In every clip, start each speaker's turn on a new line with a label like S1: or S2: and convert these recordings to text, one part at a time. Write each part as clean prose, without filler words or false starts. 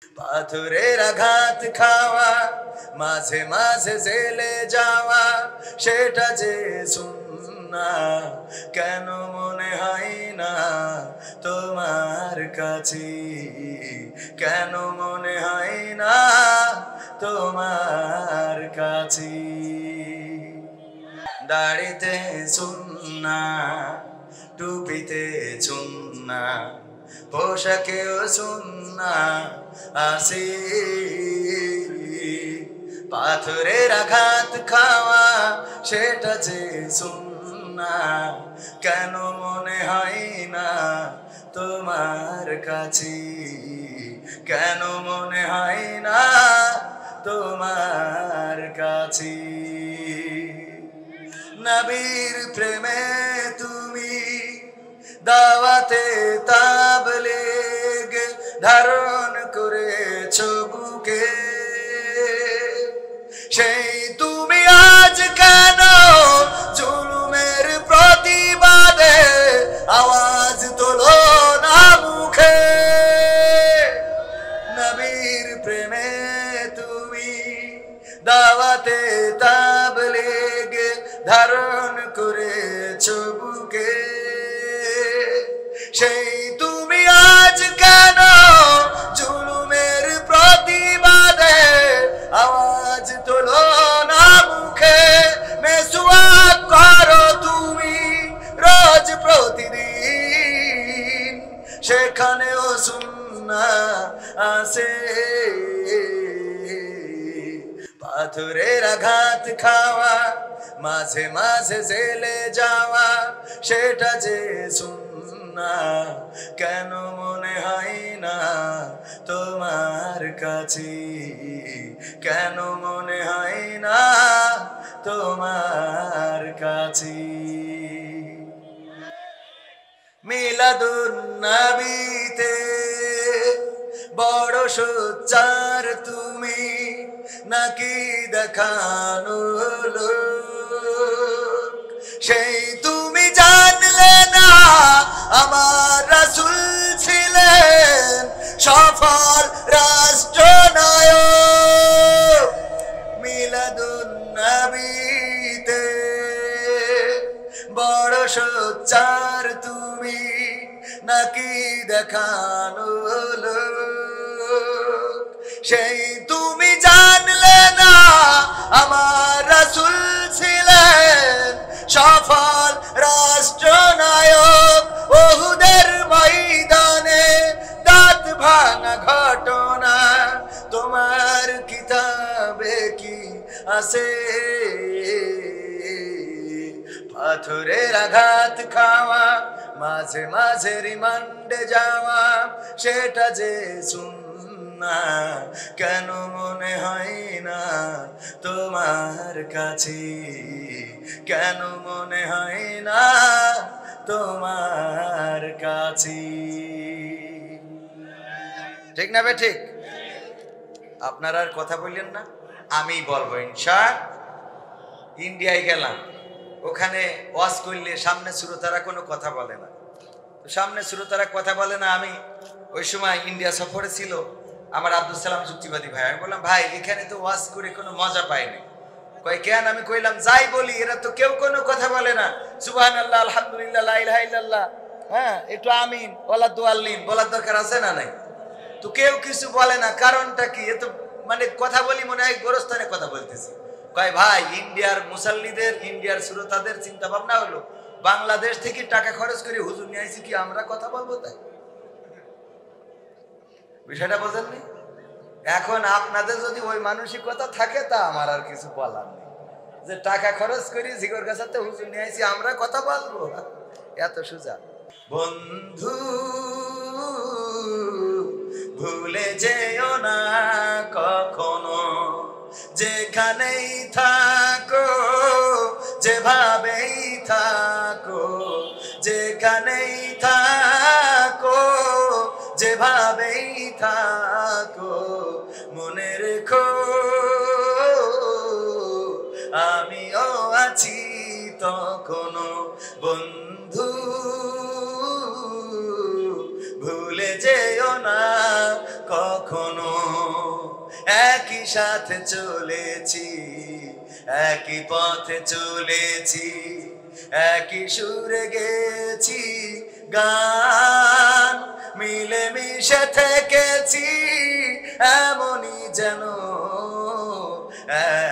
S1: পাথরের আঘাত খাওয়া, মাঝে মাঝে জেলে যাওয়া, সেটা যে সুন্নাহ, কেন মনে হয় না তোমার কাছে? কেন মনে হয় না তোমার কাছে? দাড়িতে সুন্নাহ, টুপিতে সুন্নাহ, পোশাকেও সুন্নাহ আছে। পাথরের আঘাত খাওয়া, সেটা যে সুন্নাহ, কেন মনে হয় না তোমার কাছে? কেন মনে হয় না তোমার কাছে? নবীর প্রেমে তুমি দাওয়াতে তাবলীগ ধারণ করেছো বুকে, সেই তুমি আজ কেন জুলুমের প্রতিবাদে আওয়াজ তোলো না মুখে? নবীর প্রেমে তুমি দাওয়াতে তাবলীগ ধারণ করেছো বুকে, সেই তুমি আজ কেন জুলুমের প্রতিবাদে আওয়াজ তোলো না মুখে? মেসওয়াক করো তুমি রোজ প্রতিদিন, সেখানেও সুন্নাহ আছে। পাথরের আঘাত খাওয়া, মাঝে মাঝে জেলে যাওয়া, সেটা যে সুন্নাহ, কেন মনে হয় না তোমার কাছে? কেন মনে হয় না তোমার কাছে? মিলাদুন নবীতে বড় সোচ্চার তুমি, নাকি দেখানো লোক? সেই তুমি জানলে না আমার রাসূল ছিলেন সফল রাষ্ট্রনায়ক। মিলাদুন নবীতে বড় সোচ্চার তুমি, নাকি দেখানো লোক? সেই তুমি জানলে না আমার রাসূল ছিলেন সফল রাষ্ট্রনায়ক। উহুদের ময়দানে দাঁত ভাঙা ঘটনা তোমার কিতাবে কি আছে? পাথরের আঘাত খাওয়া, মাঝে মাঝে রিমান্ডে যাওয়া, সেটা যে সুন্নাহ, কেন মনে হয় না তোমার কাছে? কেন মনে হয় না তোমার কাছে? ঠিক না বে ঠিক? আপনারা আর কথা বললেন না, আমি বলবো ইনশাআল্লাহ। ইন্ডিয়ায় গেলাম, ওখানে ওয়াজ করলে সামনে শ্রোতারা কোনো কথা বলে না, সামনে শ্রোতারা কথা বলে না। আমি ওই সময় ইন্ডিয়া সফরে ছিল আমার আব্দুল সালাম যুক্তিবাদী ভাই, আমি বললাম ভাই এখানে তো ওয়াজ করে কোনো মজা পাইনি। কয় কেন? আমি কইলাম যাই বলি এরা তো কেউ কোনো কথা বলে না, সুবহানাল্লাহ আলহামদুলিল্লাহ লা ইলাহা ইল্লাল্লাহ, হ্যাঁ একটু আমিন ওয়ালা দুআল্লিন বলার দরকার আছে না নাই? তো কেউ কিছু বলে না, কারণটা কি? এ তো মানে কথা বলি মনে হয় গোরস্থানে কথা বলতেছি। কয় ভাই ইন্ডিয়ার মুসল্লিদের, ইন্ডিয়ার শ্রোতাদের চিন্তা ভাবনা হলো বাংলাদেশ থেকে টাকা খরচ করে হুজুর নিয়ে আইছি কি আমরা কথা বলবো? তাই বিষয়টা বোঝেননি? এখন আপনাদের যদি ওই মানসিকতা থাকে তা আমার আর কিছু বলার নেই, যে টাকা খরচ করি জিগর গাছাতে হুজুর নিয়ে আইছি আমরা কথা বলবো, এত সোজা। বন্ধু ভুলে যেও না কখনো, যেখানেই থাকো যেভাবেই থাকো, যেখানেই থাকো যেভাবেই থাকো, মনে রেখো আমিও আছি তখনো। বন্ধু ভুলে যেও না কখনো। সাথে চলেছি, একই পথে চলেছি, একই সুরে গেছি গান, মিলেমিশে থেকেছি এমনই যেন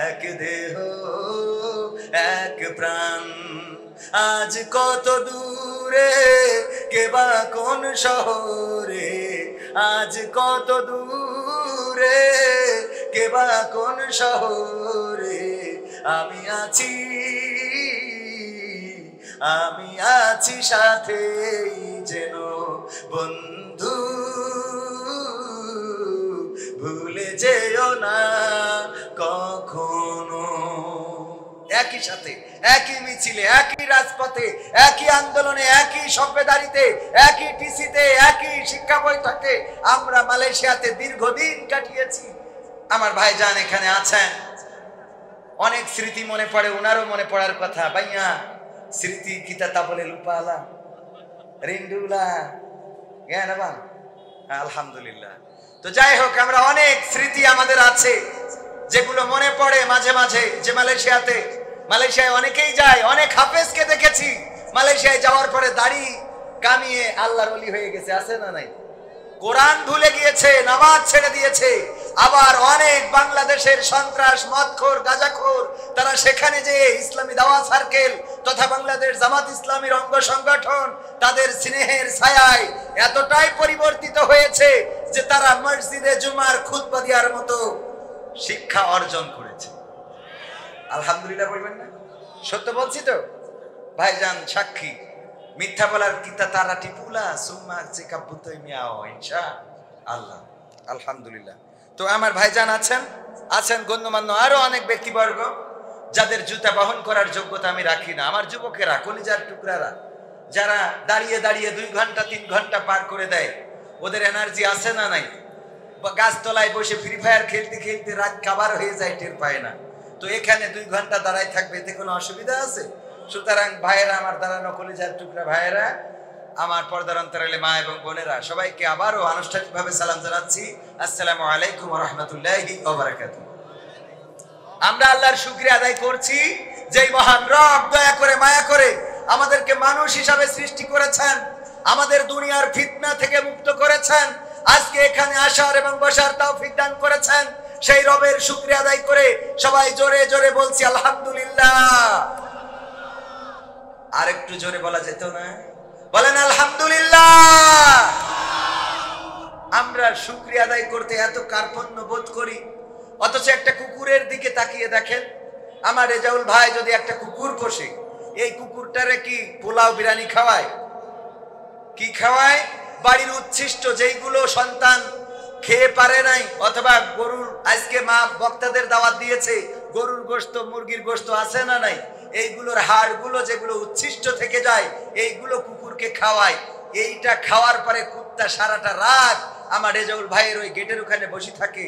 S1: এক দেহ এক প্রাণ। আজ কত দূরে কেবা কোন শহরে, আজ কত দূরে কেবা কোন শহরে, আমি আছি, আমি আছি সাথে যেন বন্ধু, ভুলে যেও না কখনো। একই সাথে, একই মিছিলে, একই রাজপথে, একই আন্দোলনে, একই সভ্যদারিতে, একই টিসিতে, একই শিক্ষা বৈঠকে আমরা মালয়েশিয়াতে দীর্ঘদিন কাটিয়েছি। আমার ভাইজান এখানে আছেন, অনেক স্মৃতি মনে পড়ে, ওনারও মনে পড়ার কথা। ভাইয়া স্মৃতি কিতা তা বলে লুপালা রিন্ডুলা জ্ঞানবান আলহামদুলিল্লাহ। তো যাই হোক, আমরা অনেক স্মৃতি আমাদের আছে যেগুলো মনে পড়ে মাঝে মাঝে। যে মালয়েশিয়ায় অনেকেই যায়, অনেক হাফেজকে দেখেছি মালয়েশিয়ায় যাওয়ার পরে দাড়ি কামিয়ে আল্লাহর ওলি হয়ে গেছে, আছে না নাই? কোরআন ভুলে গিয়েছে, নামাজ ছেড়ে দিয়েছে। আবার অনেক বাংলাদেশের সন্ত্রাস, মদখোর, গাঁজাখোর, তারা সেখানে যে ইসলামী দাওয়াত সার্কেল তথা বাংলাদেশ জামাত ইসলামীর অঙ্গ সংগঠন, তাদের স্নেহের ছায়ায় এতটাই পরিবর্তিত হয়েছে যে তারা মসজিদে জুমার খুতবা দেওয়ার মতো শিক্ষা অর্জন করেছে। আলহামদুলিল্লাহ বলবেন না? সত্য বলছি তো? ভাইজান সাক্ষী, মিথ্যা বলার কিতা তারা টিপুলা সুম্মা চেকাবুতই মিয়াও ইনশাআল্লাহ। আলহামদুলিল্লাহ। তো আমার ভাইজান আছেন গণ্যমান্য আরো অনেক ব্যক্তিবর্গ যাদের জুতা বহন করার যোগ্যতা আমি রাখি না। আমার যুবকেরা, কলিজার টুকরারা, যারা দাঁড়িয়ে দাঁড়িয়ে 2 ঘন্টা 3 ঘন্টা পার করে দেয়, ওদের এনার্জি আছে না নাই? গাছতলায় বসে ফ্রি ফায়ার খেলতে খেলতে রাত কাবার হয়ে যায়, টের পায় না। তো এখানে 2 ঘন্টা দাঁড়ায় থাকবে, এতে কোনো অসুবিধা আছে? সুতরাং ভাইয়েরা, আমার দাঁড়ানো কলিজার টুকরা ভাইয়েরা, আমার পর্দার অন্তরালে মা এবং বোনেরা, সবাইকে আবারও আনুষ্ঠানিকভাবে সালাম জানাচ্ছি। আসসালামু আলাইকুম ওয়া রাহমাতুল্লাহি ওয়া বারাকাতুহু। আমরা আল্লাহর শুকরিয়া আদায় করছি যে মহান রব দয়া করে মায়া করে আমাদেরকে মানুষ হিসাবে সৃষ্টি করেছেন, আমাদের দুনিয়ার ফিতনা থেকে মুক্ত করেছেন, আজকে এখানে আসার এবং বসার তৌফিক দান করেছেন। সেই রবের শুকরিয়া আদায় করে সবাই জোরে জোরে বলছি আলহামদুলিল্লাহ। আর একটু জোরে বলা যেত না? বলেন আলহামদুলিল্লাহ। আমরা শুকরিয়া আদায় করতে এত কার্পণ্য বোধ করি, অথচ একটা কুকুরের দিকে তাকিয়ে দেখেন। আমার রেজাউল ভাই যদি একটা কুকুর পোষে, এই কুকুরটারে কি পোলাও বিরিয়ানি খাওয়ায়? কি খাওয়ায়? বাড়ির উচ্ছিষ্ট যেইগুলো সন্তান খেয়ে পারে নাই, অথবা গরুর, আজকে মা বক্তাদের দাওয়াত দিয়েছে, গরুর গোশত, মুরগির গোশত আছে না নাই, এইগুলোর হাড়গুলো যেগুলো উচ্ছিষ্ট থেকে যায়, এইগুলো কুকুরকে খাওয়ায়। এইটা খাওয়ার পরে কুত্তা সারাটা রাত আমার রেজাউল ভাইয়ের ওই গেটের ওখানে বসে থাকে।